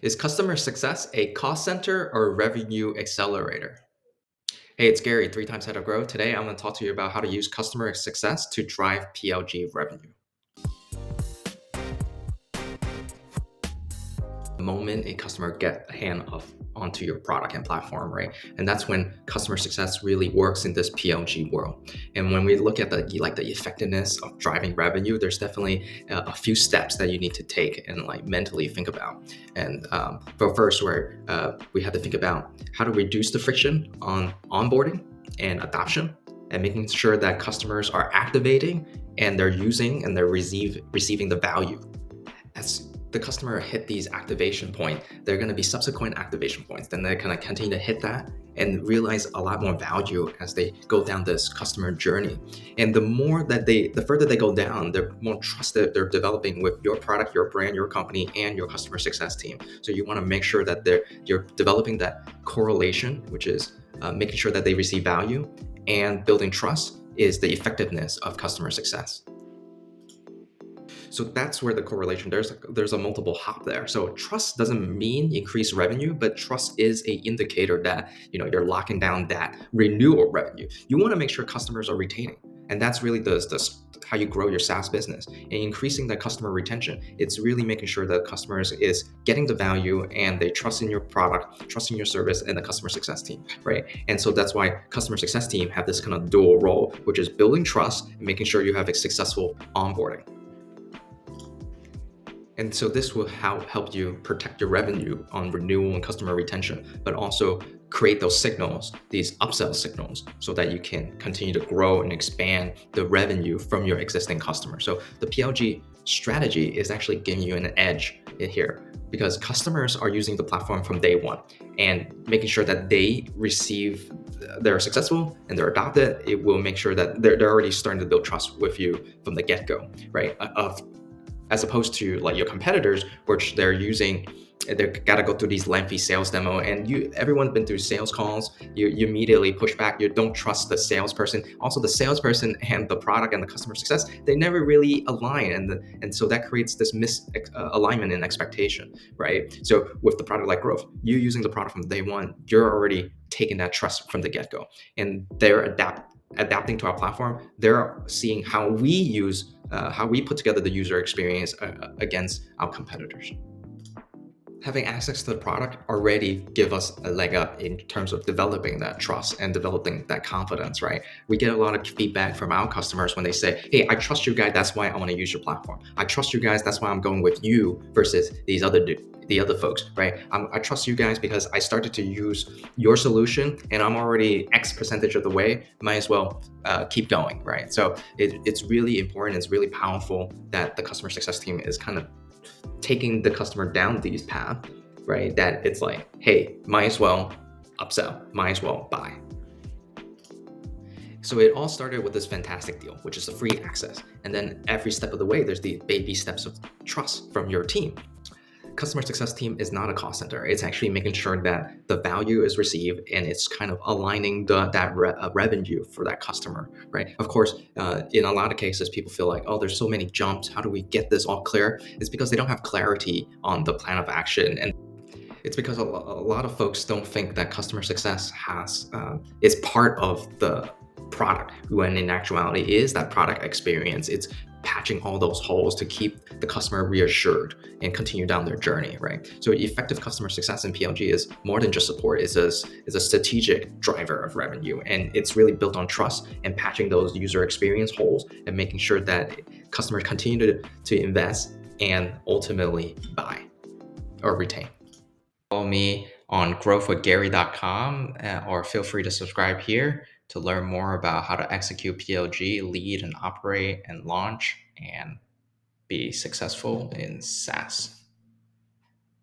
Is customer success a cost center or revenue accelerator? Hey, it's Gary, three times head of growth. Today, I'm going to talk to you about how to use customer success to drive PLG revenue. The moment a customer get a hand of onto your product and platform, right? And that's when customer success really works in this PLG world. And when we look at the effectiveness of driving revenue, there's definitely a few steps that you need to take and mentally think about. And but first, we have to think about how to reduce the friction on onboarding and adoption, and making sure that customers are activating and they're using and they're receiving the value. As the customer hit these activation point, there are going to be subsequent activation points. Then they're going to continue to hit that and realize a lot more value as they go down this customer journey. And the further they go down, the more trust that they're developing with your product, your brand, your company, and your customer success team. So you want to make sure that you're developing that correlation, which is making sure that they receive value, and building trust is the effectiveness of customer success. So that's where the correlation, there's a multiple hop there. So trust doesn't mean increased revenue, but trust is a indicator that you're locking down that renewal revenue. You want to make sure customers are retaining. And that's really how you grow your SaaS business, and increasing that customer retention. It's really making sure that customers is getting the value and they trust in your product, trust in your service, and the customer success team, right? And so that's why customer success team have this kind of dual role, which is building trust and making sure you have a successful onboarding. And so this will help you protect your revenue on renewal and customer retention, but also create those signals, these upsell signals, so that you can continue to grow and expand the revenue from your existing customers. So the PLG strategy is actually giving you an edge in here, because customers are using the platform from day one, and making sure that they're successful and they're adopted. It will make sure that they're already starting to build trust with you from the get-go, right? As opposed to your competitors, which they got to go through these lengthy sales demo, and everyone's been through sales calls. You immediately push back. You don't trust the salesperson. Also, the salesperson and the product and the customer success, they never really align, and so that creates this misalignment in expectation, right? So with the product like Growth, you using the product from day one, you're already taking that trust from the get-go, and they're adapting to our platform. They're seeing how we put together the user experience against our competitors. Having access to the product already give us a leg up in terms of developing that trust and developing that confidence, right? We get a lot of feedback from our customers when they say, hey, I trust you guys, that's why I want to use your platform. I trust you guys, that's why I'm going with you versus the other folks, right? I trust you guys because I started to use your solution and I'm already X percentage of the way, might as well keep going, right? So it's really important, it's really powerful that the customer success team is kind of taking the customer down these paths, right? That it's like, hey, might as well upsell, might as well buy. So it all started with this fantastic deal, which is a free access. And then every step of the way, there's the baby steps of trust from your team. Customer success team is not a cost center. It's actually making sure that the value is received, and it's kind of aligning that revenue for that customer, right? Of course, in a lot of cases, people feel like, oh, there's so many jumps. How do we get this all clear? It's because they don't have clarity on the plan of action. And it's because a lot of folks don't think that customer success is part of the product, when in actuality is that product experience. It's patching all those holes to keep the customer reassured and continue down their journey, right? So effective customer success in PLG is more than just support. It's a strategic driver of revenue, and it's really built on trust and patching those user experience holes and making sure that customers continue to invest and ultimately buy or retain. Follow me on growthwithgary.com, or feel free to subscribe here to learn more about how to execute PLG, lead and operate and launch, and be successful in SaaS.